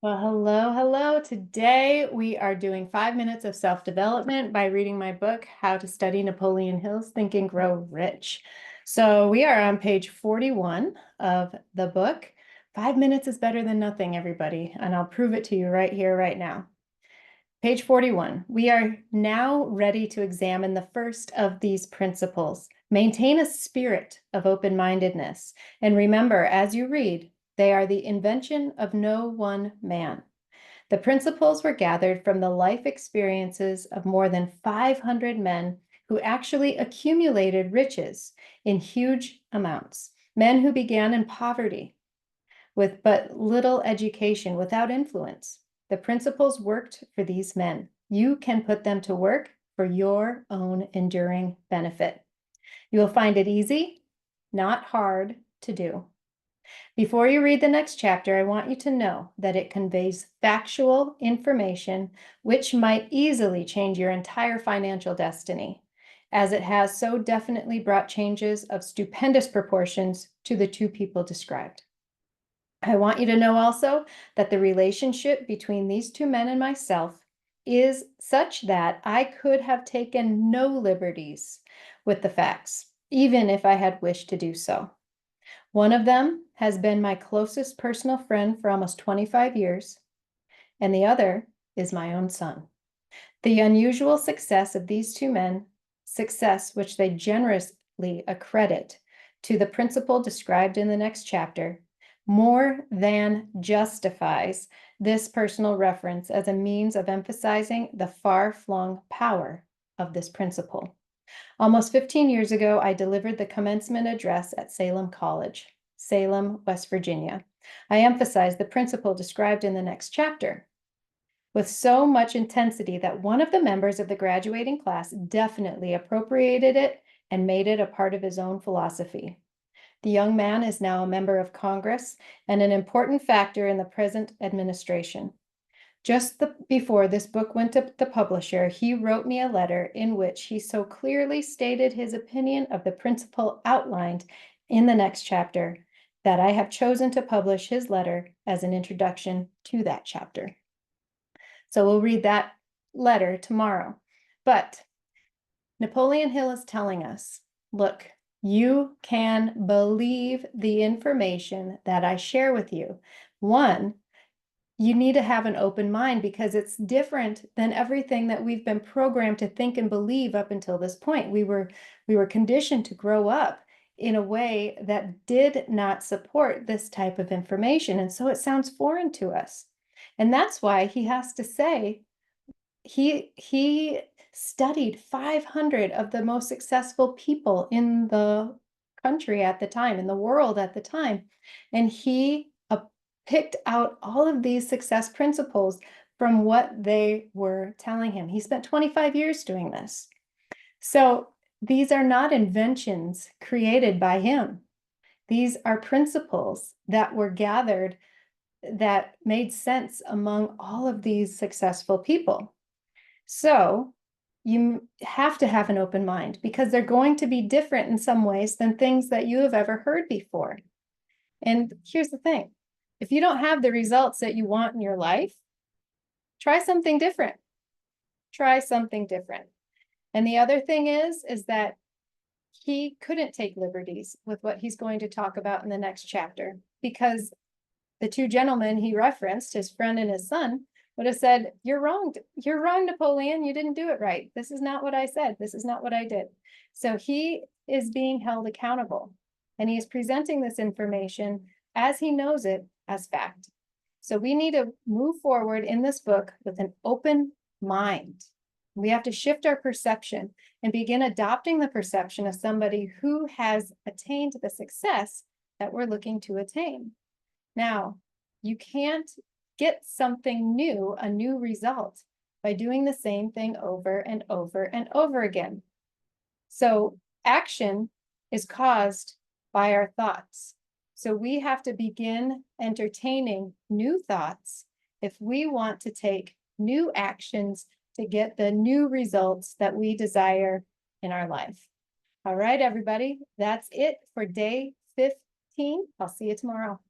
Well, hello, hello. Today we are doing 5 minutes of self-development by reading my book, How to Study Napoleon Hill's Think and Grow Rich. So we are on page 41 of the book. 5 minutes is better than nothing, everybody, and I'll prove it to you right here, right now. Page 41. We are now ready to examine the first of these principles. Maintain a spirit of open-mindedness. And remember, as you read, they are the invention of no one man. The principles were gathered from the life experiences of more than 500 men who actually accumulated riches in huge amounts, men who began in poverty with but little education, without influence. The principles worked for these men. You can put them to work for your own enduring benefit. You will find it easy, not hard to do. Before you read the next chapter, I want you to know that it conveys factual information which might easily change your entire financial destiny, as it has so definitely brought changes of stupendous proportions to the two people described. I want you to know also that the relationship between these two men and myself is such that I could have taken no liberties with the facts, even if I had wished to do so. One of them has been my closest personal friend for almost 25 years, and the other is my own son. The unusual success of these two men, success which they generously accredit to the principle described in the next chapter, more than justifies this personal reference as a means of emphasizing the far-flung power of this principle. Almost 15 years ago, I delivered the commencement address at Salem College, Salem, West Virginia. I emphasized the principle described in the next chapter with so much intensity that one of the members of the graduating class definitely appropriated it and made it a part of his own philosophy. The young man is now a member of Congress and an important factor in the present administration. Just before this book went to the publisher, he wrote me a letter in which he so clearly stated his opinion of the principle outlined in the next chapter that I have chosen to publish his letter as an introduction to that chapter. So we'll read that letter tomorrow. But Napoleon Hill is telling us, look, you can believe the information that I share with you. One, you need to have an open mind because it's different than everything that we've been programmed to think and believe up until this point. We were conditioned to grow up in a way that did not support this type of information. And so it sounds foreign to us. And that's why he has to say, he studied 500 of the most successful people in the country at the time, in the world at the time. And he picked out all of these success principles from what they were telling him. He spent 25 years doing this. So these are not inventions created by him. These are principles that were gathered that made sense among all of these successful people. So you have to have an open mind because they're going to be different in some ways than things that you have ever heard before. And here's the thing. If you don't have the results that you want in your life, try something different. Try something different. And the other thing is that he couldn't take liberties with what he's going to talk about in the next chapter because the two gentlemen he referenced, his friend and his son, would have said, you're wrong. You're wrong, Napoleon. You didn't do it right. This is not what I said. This is not what I did. So he is being held accountable and he is presenting this information as he knows it as fact. So we need to move forward in this book with an open mind. We have to shift our perception and begin adopting the perception of somebody who has attained the success that we're looking to attain. Now, you can't get something new, a new result, by doing the same thing over and over and over again. So action is caused by our thoughts. So we have to begin entertaining new thoughts if we want to take new actions to get the new results that we desire in our life. All right, everybody, that's it for day 15. I'll see you tomorrow.